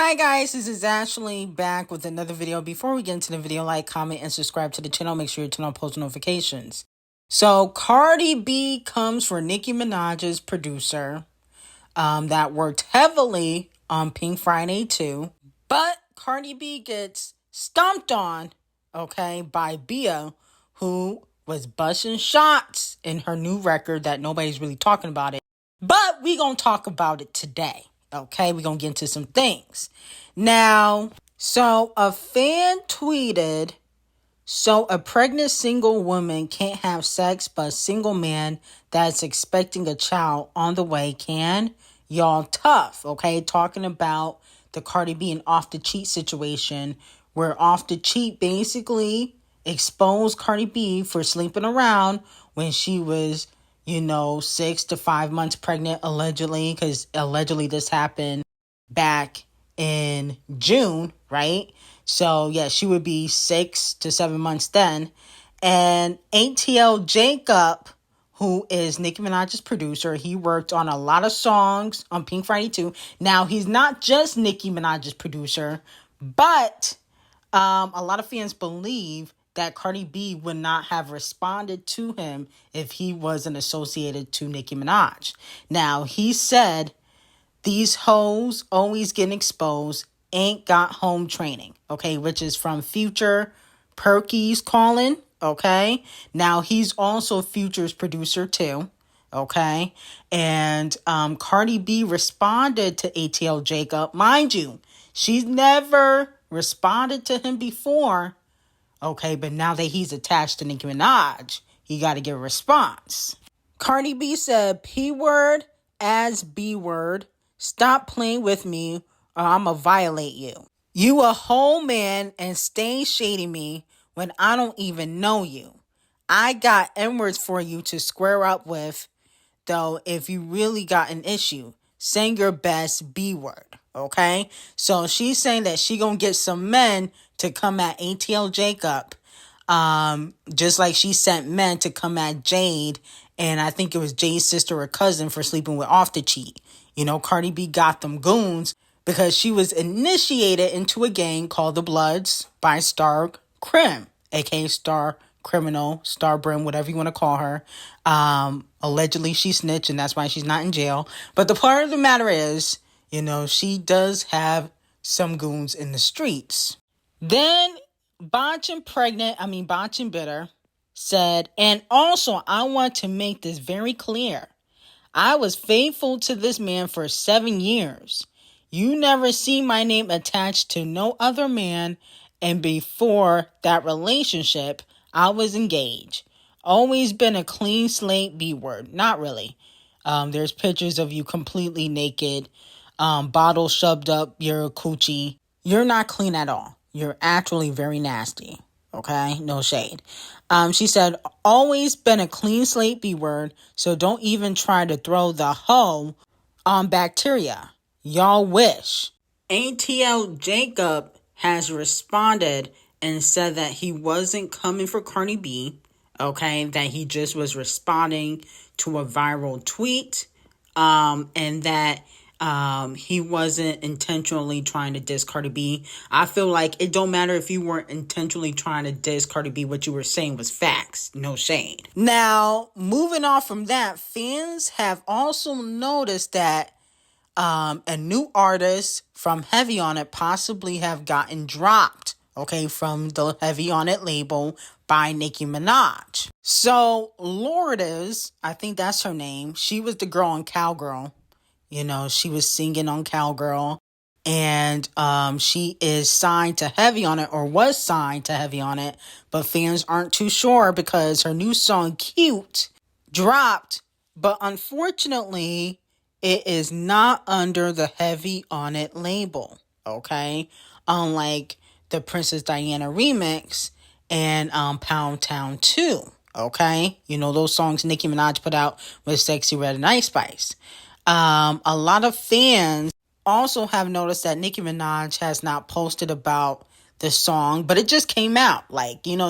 Hi guys, this is Ashley back with another video. Before we get into the video, like, comment, and subscribe to the channel. Make sure you turn on post notifications. So Cardi B comes for Nicki Minaj's producer that worked heavily on Pink Friday 2. But Cardi B gets stomped on, okay, by Beia, who was busting shots in her new record that nobody's really talking about it. But we gonna talk about it today. Okay, we're going to get into some things. Now, so a fan tweeted, so a pregnant single woman can't have sex, but a single man that's expecting a child on the way can? Y'all tough, okay? Talking about the Cardi B and Off the Cheat situation, where Off the Cheat basically exposed Cardi B for sleeping around when she was 6 to 5 months pregnant, allegedly, because allegedly this happened back in June, right? So, yeah, she would be 6 to 7 months then. And D0JA, who is Nicki Minaj's producer, he worked on a lot of songs on Pink Friday 2. Now, he's not just Nicki Minaj's producer, but a lot of fans believe that Cardi B would not have responded to him if he wasn't associated to Nicki Minaj. Now, he said, these hoes always getting exposed, ain't got home training, okay, which is from Future Perky's calling, okay? Now, he's also Future's producer too, okay? And Cardi B responded to D0JA. Mind you, she's never responded to him before. Okay, but now that he's attached to Nicki Minaj, he got to get a response. Cardi B said, P word as B word. Stop playing with me or I'm going to violate you. You a whole man and stay shading me when I don't even know you. I got N-words for you to square up with, though, if you really got an issue. Send your best B word, okay? So she's saying that she going to get some men to come at D0JA, just like she sent men to come at Jade, and I think it was Jade's sister or cousin for sleeping with Off the Cheat. Cardi B got them goons because she was initiated into a gang called the Bloods by Star Crim, aka Star Criminal, Star Brim, whatever you want to call her. Allegedly she snitched, and that's why she's not in jail. But the part of the matter is, she does have some goons in the streets. Then Botchin' Bitter said, and also I want to make this very clear. I was faithful to this man for 7 years. You never see my name attached to no other man, and before that relationship, I was engaged. Always been a clean slate B word. Not really. There's pictures of you completely naked, bottle shoved up your coochie. You're not clean at all. You're actually very nasty. Okay? No shade. She said, always been a clean slate B word, so don't even try to throw the hoe on bacteria. Y'all wish. D0JA has responded and said that he wasn't coming for Cardi B, okay? That he just was responding to a viral tweet, and that he wasn't intentionally trying to diss Cardi B. I feel like it don't matter if you weren't intentionally trying to diss Cardi B. What you were saying was facts. No shade. Now, moving on from that, fans have also noticed that a new artist from Hëavy on It possibly have gotten dropped, okay, from the Hëavy on It label by Nicki Minaj. So, Lourdes, I think that's her name. She was the girl on Cowgirl. She was singing on Cowgirl, and she is signed to Hëavy on It, or was signed to Hëavy on It, but fans aren't too sure because her new song, Cute, dropped, but unfortunately, it is not under the Hëavy on It label, okay? Unlike the Princess Diana remix and Pound Town 2, okay? Those songs Nicki Minaj put out with Sexy Red and Ice Spice. A lot of fans also have noticed that Nicki Minaj has not posted about the song, but it just came out.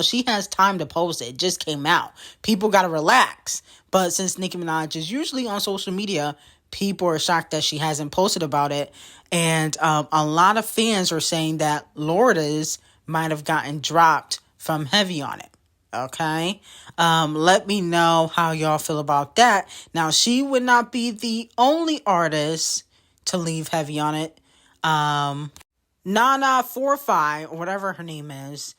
She has time to post it. It just came out. People got to relax. But since Nicki Minaj is usually on social media people are shocked that she hasn't posted about it. And a lot of fans are saying that Lourdes might have gotten dropped from Hëavy on it. Okay. Let me know how y'all feel about that. Now, she would not be the only artist to leave Hëavy on it. Nana 45 or whatever her name is,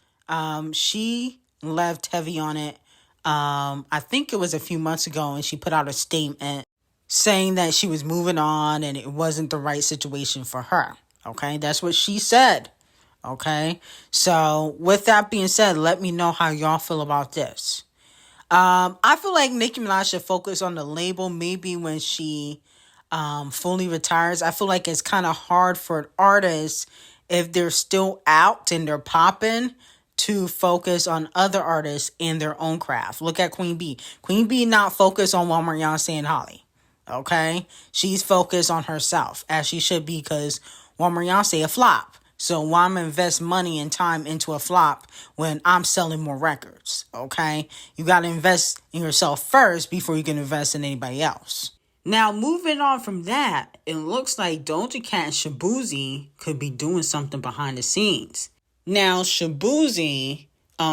she left Hëavy on it. I think it was a few months ago, and she put out a statement saying that she was moving on and it wasn't the right situation for her. Okay, that's what she said. Okay, so with that being said, let me know how y'all feel about this. I feel like Nicki Minaj should focus on the label maybe when she fully retires. I feel like it's kind of hard for artists, if they're still out and they're popping, to focus on other artists in their own craft. Look at Queen B. Queen B not focused on Walmart, Beyoncé, and Holly. Okay? She's focused on herself, as she should be, because Walmart, Beyoncé a flop. So why am I invest money and time into a flop when I'm selling more records? Okay? You got to invest in yourself first before you can invest in anybody else. Now, moving on from that, it looks like Doja Cat and Shaboozey could be doing something behind the scenes. Now, Shaboozey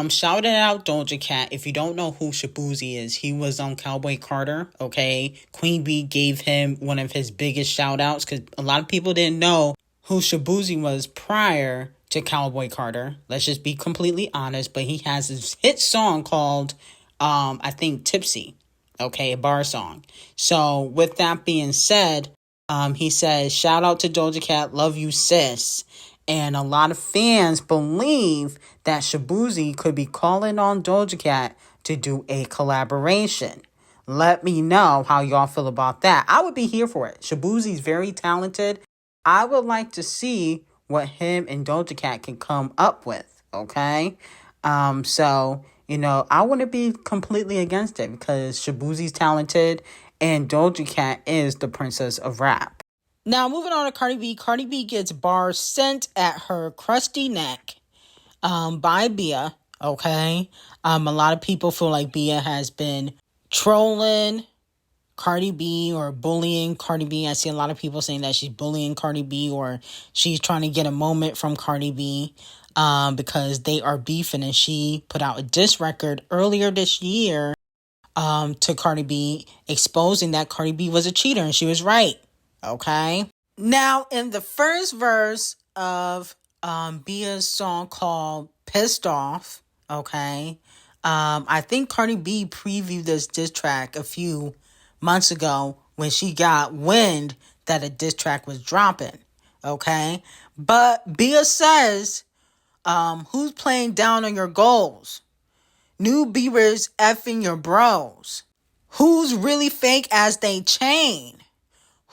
shouted out Doja Cat. If you don't know who Shaboozey is, he was on Cowboy Carter, okay? Queen B gave him one of his biggest shout outs because a lot of people didn't know who Shaboozey was prior to Cowboy Carter. Let's just be completely honest. But he has his hit song called, I think, Tipsy. Okay, a bar song. So with that being said, he says, shout out to Doja Cat, love you, sis. And a lot of fans believe that Shaboozey could be calling on Doja Cat to do a collaboration. Let me know how y'all feel about that. I would be here for it. Shaboozey's very talented. I would like to see what him and Doja Cat can come up with, okay? So, you know, I wouldn't be completely against it because Shaboozey's talented and Doja Cat is the princess of rap. Now, moving on to Cardi B. Cardi B gets bars sent at her crusty neck by Beia, okay? A lot of people feel like Beia has been trolling Cardi B or bullying Cardi B. I see a lot of people saying that she's bullying Cardi B or she's trying to get a moment from Cardi B because they are beefing, and she put out a diss record earlier this year to Cardi B exposing that Cardi B was a cheater, and she was right. Okay. Now, in the first verse of Beia's song called Pissed Off, okay, I think Cardi B previewed this diss track a few months ago when she got wind that a diss track was dropping, okay? But Beia says, who's playing down on your goals? New Bieber's effing your bros. Who's really fake as they chain?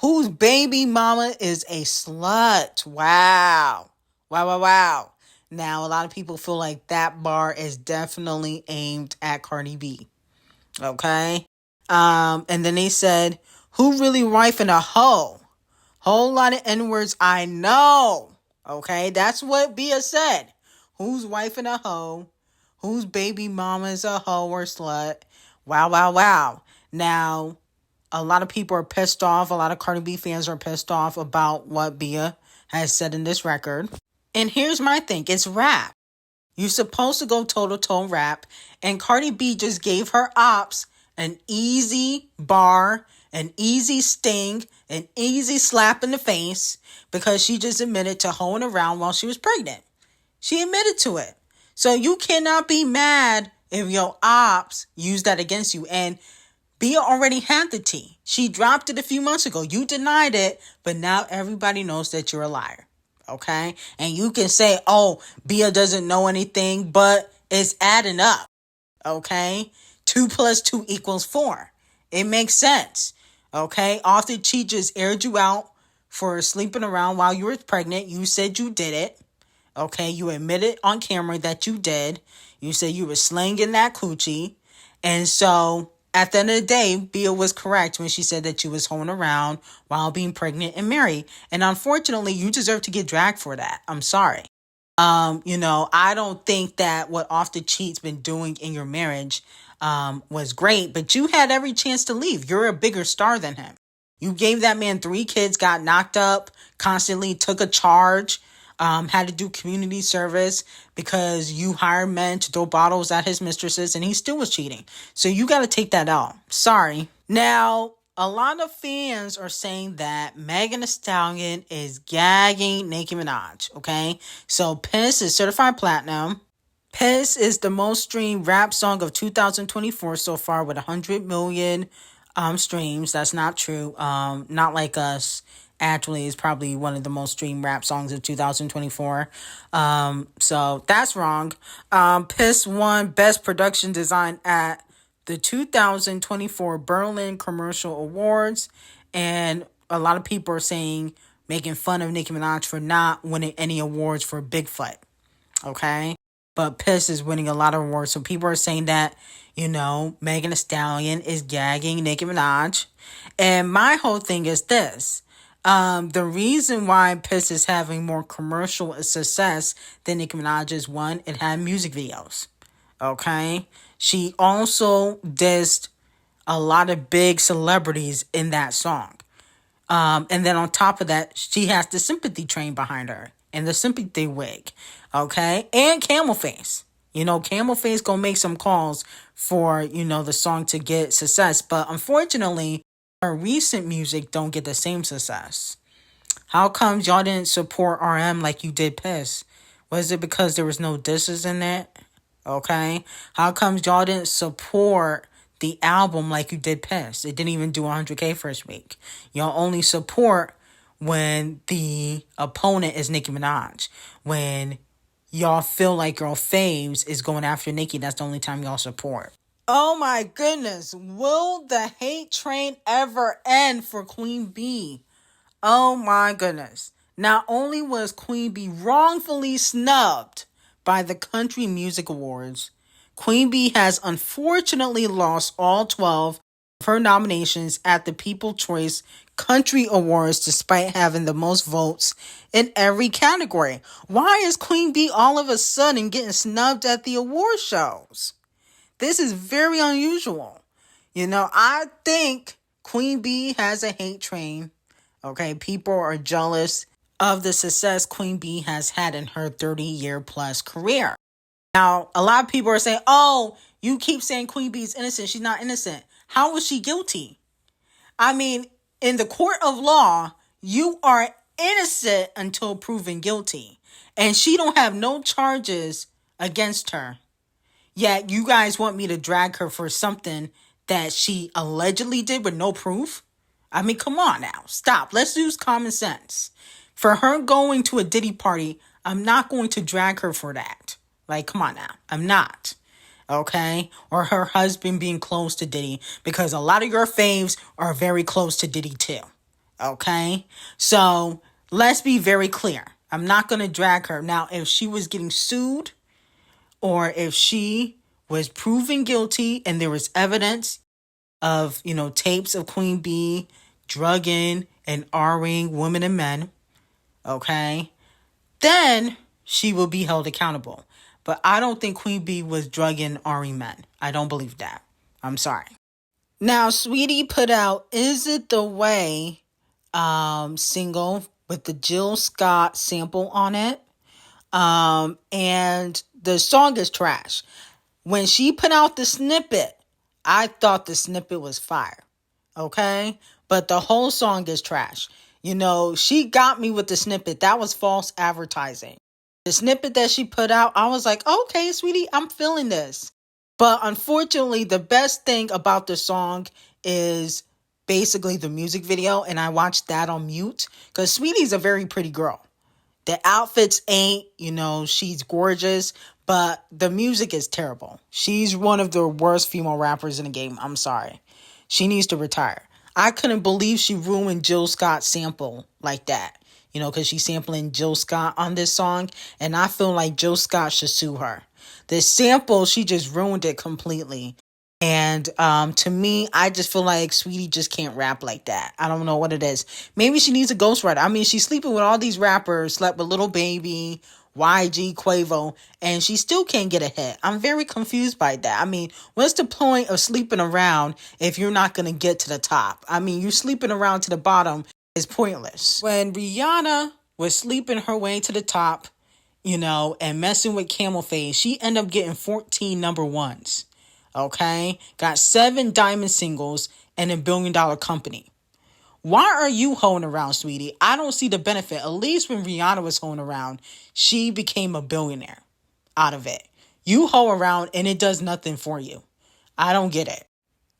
Whose baby mama is a slut? Wow. Wow. Now, a lot of people feel like that bar is definitely aimed at Cardi B, okay? And then they said, who really wifing a hoe? Whole lot of N-words I know. Okay, that's what Beia said. Who's wifing a hoe? Whose baby mama is a hoe or slut? Wow. Now, a lot of people are pissed off. A lot of Cardi B fans are pissed off about what Beia has said in this record. And here's my thing. It's rap. You're supposed to go toe-to-toe rap. And Cardi B just gave her ops an easy bar, an easy sting, an easy slap in the face because she just admitted to hoeing around while she was pregnant. She admitted to it. So you cannot be mad if your ops use that against you. And Beia already had the tea. She dropped it a few months ago. You denied it, but now everybody knows that you're a liar. Okay? And you can say, oh, Beia doesn't know anything, but it's adding up. Okay? 2 + 2 = 4. It makes sense. Okay? After she just aired you out for sleeping around while you were pregnant, you said you did it. Okay? You admitted on camera that you did. You said you were slinging that coochie. And so, at the end of the day, Beia was correct when she said that you was hoeing around while being pregnant and married. And unfortunately, you deserve to get dragged for that. I'm sorry. I don't think that what Off the Cheat's been doing in your marriage was great, but you had every chance to leave. You're a bigger star than him. You gave that man 3 kids, got knocked up, constantly took a charge, had to do community service because you hired men to throw bottles at his mistresses and he still was cheating. So you got to take that out. Sorry. Now, a lot of fans are saying that Megan Thee Stallion is gagging Nicki Minaj, okay? So Piss is certified platinum. Piss is the most streamed rap song of 2024 so far with 100 million streams. That's not true. Not Like Us actually is probably one of the most streamed rap songs of 2024. So that's wrong. Piss won Best Production Design at the 2024 Berlin Commercial Awards, and a lot of people are saying, making fun of Nicki Minaj for not winning any awards for Bigfoot. Okay? But Piss is winning a lot of awards. So people are saying that, Megan Thee Stallion is gagging Nicki Minaj. And my whole thing is this. The reason why Piss is having more commercial success than Nicki Minaj is, one, it had music videos. Okay? She also dissed a lot of big celebrities in that song. And then on top of that, she has the sympathy train behind her and the sympathy wig. Okay? And Camel Face. Camel Face gonna make some calls for, the song to get success. But unfortunately, her recent music don't get the same success. How come y'all didn't support RM like you did Piss? Was it because there was no disses in it? Okay? How come y'all didn't support the album like you did Piss? It didn't even do 100K first week. Y'all only support when the opponent is Nicki Minaj. When y'all feel like your faves is going after Nicki, that's the only time y'all support. Oh my goodness. Will the hate train ever end for Queen B? Oh my goodness. Not only was Queen B wrongfully snubbed by the Country Music Awards, Queen B has unfortunately lost all 12 of her nominations at the People's Choice Country Awards despite having the most votes in every category. Why is Queen B all of a sudden getting snubbed at the award shows? This is very unusual. I think Queen B has a hate train. Okay, people are jealous of the success Queen B has had in her 30-year plus career. Now, a lot of people are saying, oh, you keep saying Queen B is innocent. She's not innocent. How was she guilty? I mean, in the court of law, you are innocent until proven guilty. And she don't have no charges against her. Yet you guys want me to drag her for something that she allegedly did with no proof? I mean, come on now. Stop. Let's use common sense. For her going to a Diddy party, I'm not going to drag her for that. Like, come on now. I'm not. Okay? Or her husband being close to Diddy, because a lot of your faves are very close to Diddy too. Okay? So, let's be very clear. I'm not going to drag her. Now, if she was getting sued, or if she was proven guilty and there was evidence of, tapes of Queen B drugging and R-ing women and men, okay, then she will be held accountable. But I don't think Queen B was drugging R-ing men. I don't believe that. I'm sorry. Now, Sweetie put out Is It The Way single with the Jill Scott sample on it. And the song is trash. When she put out the snippet, I thought the snippet was fire. Okay? But the whole song is trash. She got me with the snippet. That was false advertising. The snippet that she put out, I was like, okay, Sweetie, I'm feeling this. But unfortunately, the best thing about the song is basically the music video. And I watched that on mute because Sweetie's a very pretty girl. The outfits ain't, she's gorgeous, but the music is terrible. She's one of the worst female rappers in the game. I'm sorry. She needs to retire. I couldn't believe she ruined Jill Scott's sample like that, because she's sampling Jill Scott on this song, and I feel like Jill Scott should sue her. The sample, she just ruined it completely. And to me, I just feel like Sweetie just can't rap like that. I don't know what it is. Maybe she needs a ghostwriter. I mean, she's sleeping with all these rappers, slept with Lil Baby, YG, Quavo, and she still can't get a hit. I'm very confused by that. I mean, what's the point of sleeping around if you're not going to get to the top? I mean, you sleeping around to the bottom is pointless. When Rihanna was sleeping her way to the top, and messing with Camel Face, she ended up getting 14 number ones. Okay? Got 7 diamond singles and a $1 billion company. Why are you hoeing around, sweetie? I don't see the benefit. At least when Rihanna was hoeing around, she became a billionaire out of it. You hoe around and it does nothing for you. I don't get it.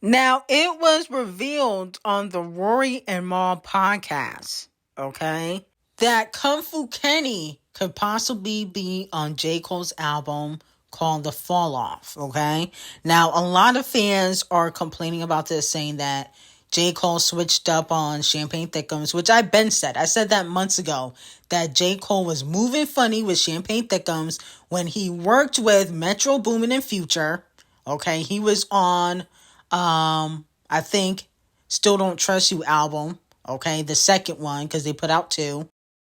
Now, it was revealed on the Rory and Mal podcast, okay, that Kung Fu Kenny could possibly be on J. Cole's album called The Fall Off, okay? Now, a lot of fans are complaining about this, saying that J. Cole switched up on Champagne Thickums, which I've been said. I said that months ago, that J. Cole was moving funny with Champagne Thickums when he worked with Metro Boomin and Future. Okay, he was on, I think, Still Don't Trust You album. Okay, the second one, because they put out 2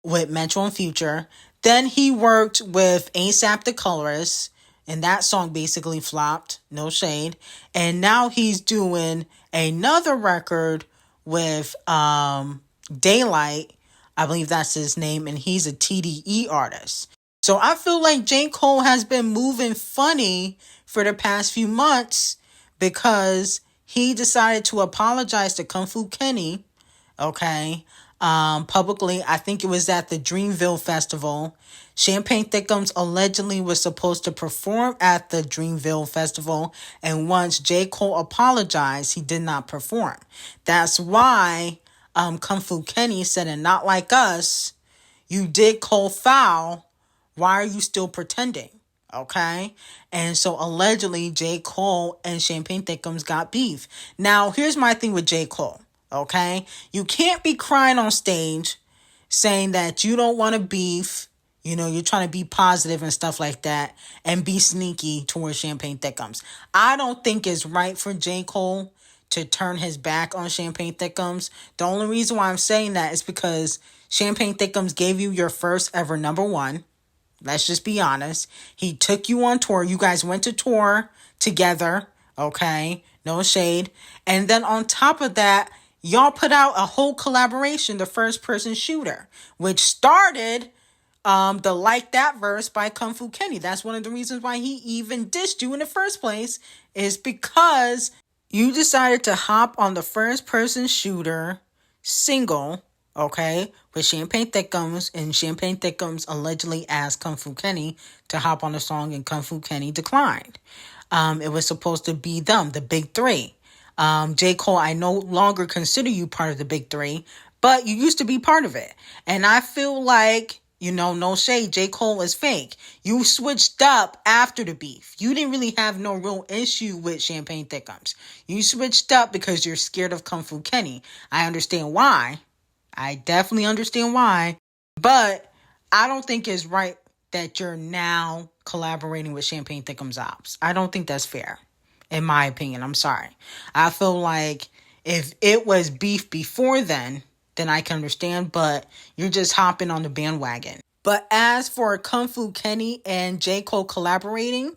with Metro and Future. Then he worked with ASAP the Colorist, and that song basically flopped, no shade. And now he's doing another record with Daylight, I believe that's his name, and he's a TDE artist. So I feel like J. Cole has been moving funny for the past few months because he decided to apologize to Kung Fu Kenny, okay, publicly. I think it was at the Dreamville Festival. Champagne Thickums allegedly was supposed to perform at the Dreamville Festival, and once J. Cole apologized, he did not perform. That's why Kung Fu Kenny said, "And not like us, you did Cole foul. Why are you still pretending?" Okay? And so allegedly J. Cole and Champagne Thickums got beef. Now, here's my thing with J. Cole. Okay? You can't be crying on stage saying that you don't want to beef. You're trying to be positive and stuff like that and be sneaky towards Champagne Thickums. I don't think it's right for J. Cole to turn his back on Champagne Thickums. The only reason why I'm saying that is because Champagne Thickums gave you your first ever number 1. Let's just be honest. He took you on tour. You guys went to tour together. Okay? No shade. And then on top of that, y'all put out a whole collaboration, The First Person Shooter, which started the Like That verse by Kung Fu Kenny. That's one of the reasons why he even dissed you in the first place, is because you decided to hop on The First Person Shooter single, okay, with Champagne Thickums, and Champagne Thickums allegedly asked Kung Fu Kenny to hop on the song, and Kung Fu Kenny declined. It was supposed to be them, the big 3. J. Cole, I no longer consider you part of the big 3, but you used to be part of it. And I feel like, no shade, J. Cole is fake. You switched up after the beef. You didn't really have no real issue with Champagne Thickums. You switched up because you're scared of Kung Fu Kenny. I understand why. I definitely understand why. But I don't think it's right that you're now collaborating with Champagne Thickums ops. I don't think that's fair. In my opinion, I'm sorry. I feel like if it was beef before then I can understand, but you're just hopping on the bandwagon. But as for Kung Fu Kenny and J. Cole collaborating,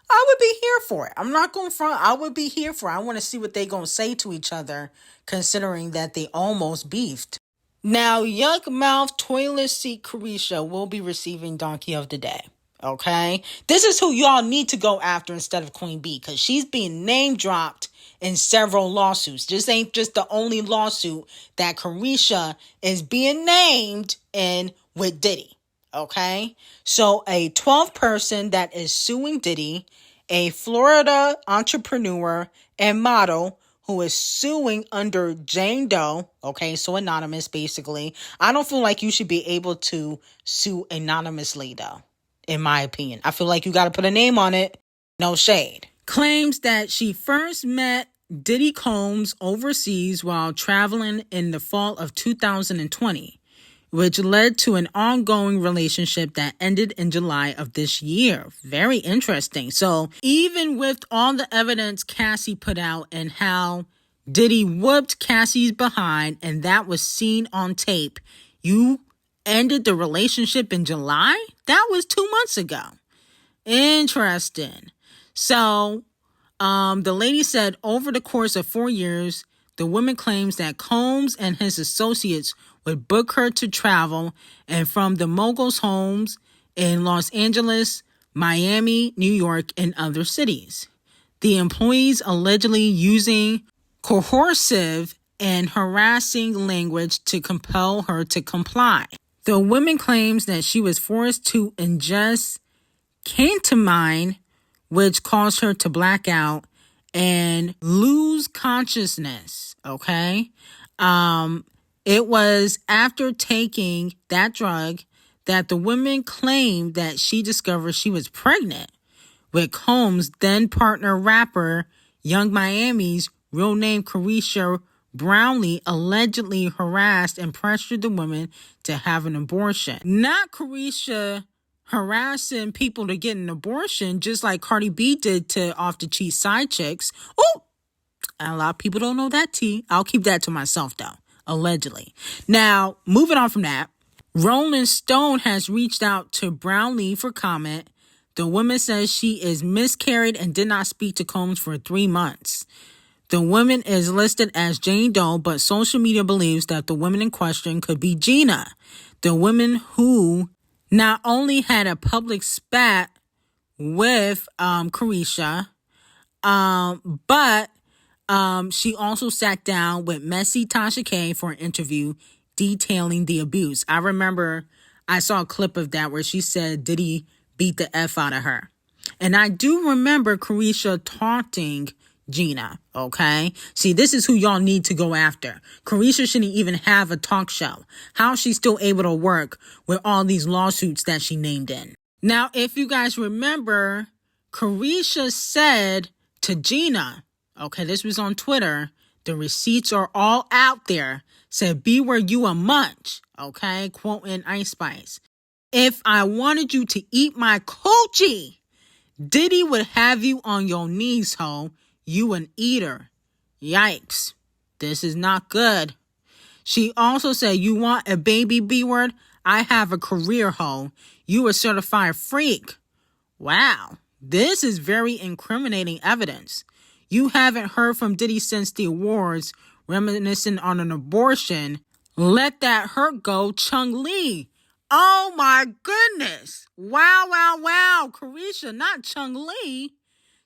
I would be here for it. I'm not going front. I would be here for it. I want to see what they going to say to each other, considering that they almost beefed. Now, Yuck Mouth Toilet Seat Carisha will be receiving Donkey of the Day. Okay? This is who y'all need to go after instead of Queen B, because she's being name dropped in several lawsuits. This ain't just the only lawsuit that Carisha is being named in with Diddy. Okay? So a 12th person that is suing Diddy, a Florida entrepreneur and model who is suing under Jane Doe. Okay, so anonymous basically. I don't feel like you should be able to sue anonymously though, in my opinion. I feel like you got to put a name on it. No shade. Claims that she first met Diddy Combs overseas while traveling in the fall of 2020, which led to an ongoing relationship that ended in July of this year. Very interesting. So even with all the evidence Cassie put out and how Diddy whooped Cassie's behind, and that was seen on tape, you ended the relationship in July? That was 2 months ago. Interesting. So, the lady said over the course of 4 years, the woman claims that Combs and his associates would book her to travel and from the moguls' homes in Los Angeles, Miami, New York, and other cities. The employees allegedly using coercive and harassing language to compel her to comply. The woman claims that she was forced to ingest Ckiminaj, which caused her to black out and lose consciousness, okay? It was after taking that drug that the woman claimed that she discovered she was pregnant with Combs' then-partner rapper, Young Miami's real name Caresha Brownlee, allegedly harassed and pressured the woman to have an abortion. Not Caresha harassing people to get an abortion, just like Cardi B did to off-the-cheat side chicks. Oh, a lot of people don't know that tea. I'll keep that to myself, though, allegedly. Now, moving on from that, Rolling Stone has reached out to Brownlee for comment. The woman says she is miscarried and did not speak to Combs for 3 months. The woman is listed as Jane Doe, but social media believes that the woman in question could be Gina, the woman who not only had a public spat with Caresha, but she also sat down with messy Tasha K for an interview detailing the abuse. I remember I saw a clip of that where she said Diddy beat the F out of her. And I do remember Caresha taunting Gina, okay? See, this is who y'all need to go after. Caresha shouldn't even have a talk show. How is she still able to work with all these lawsuits that she named in? Now, if you guys remember, Caresha said to Gina, okay, this was on Twitter, the receipts are all out there, said, be where you a munch, okay? Quoting Ice Spice. If I wanted you to eat my coochie, Diddy would have you on your knees, ho. You an eater. Yikes. This is not good. She also said, you want a baby B-word? I have a career, ho. You a certified freak. Wow. This is very incriminating evidence. You haven't heard from Diddy since the awards, reminiscing on an abortion. Let that hurt go, Chung Lee. Oh my goodness. Wow, wow, wow. Caresha, not Chung Lee.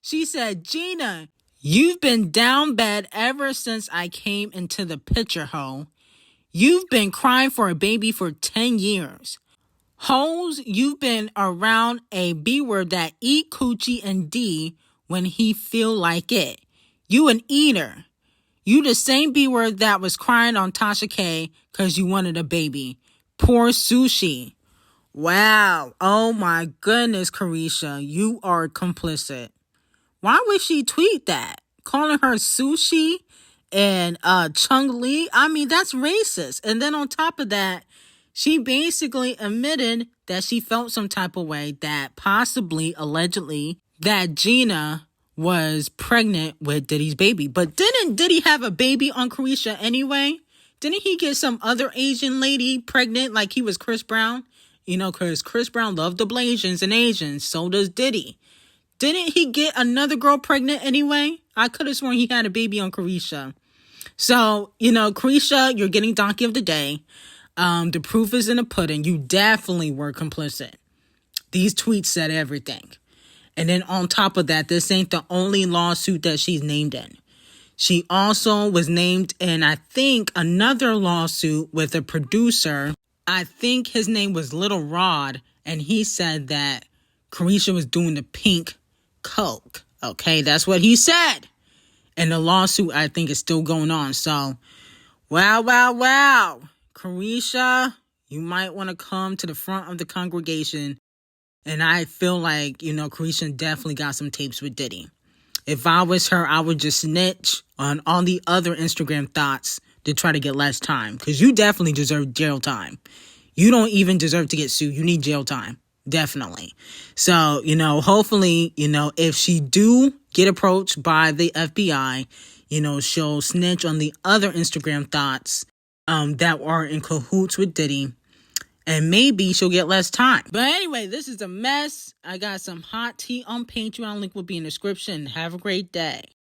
She said, Gina, you've been down bad ever since I came into the picture, ho. You've been crying for a baby for 10 years. Hoes, you've been around a B-word that eat coochie and D when he feel like it. You an eater. You the same B-word that was crying on Tasha K because you wanted a baby. Poor sushi. Wow. Oh my goodness, Caresha. You are complicit. Why would she tweet that? Calling her sushi and Chung Lee? I mean, that's racist. And then on top of that, she basically admitted that she felt some type of way that possibly, allegedly, that Gina was pregnant with Diddy's baby. But didn't Diddy have a baby on Caresha anyway? Didn't he get some other Asian lady pregnant like he was Chris Brown? You know, because Chris Brown loved the Blasians and Asians. So does Diddy. Didn't he get another girl pregnant anyway? I could have sworn he had a baby on Caresha. So, you know, Caresha, you're getting donkey of the day. The proof is in the pudding. You definitely were complicit. These tweets said everything. And then on top of that, this ain't the only lawsuit that she's named in. She also was named in, I think, another lawsuit with a producer. I think his name was Little Rod. And he said that Caresha was doing the pink coke. Okay, that's what he said. And the lawsuit, I think, is still going on. So, wow, wow, wow. Caresha, you might want to come to the front of the congregation. And I feel like, you know, Caresha definitely got some tapes with Diddy. If I was her, I would just snitch on all the other Instagram thoughts to try to get less time. Because you definitely deserve jail time. You don't even deserve to get sued. You need jail time. Definitely. So, you know, hopefully, you know, if she do get approached by the FBI, you know, she'll snitch on the other Instagram thoughts that are in cahoots with Diddy. and maybe she'll get less time. But anyway, this is a mess. I got some hot tea on Patreon. Link will be in the description. Have a great day.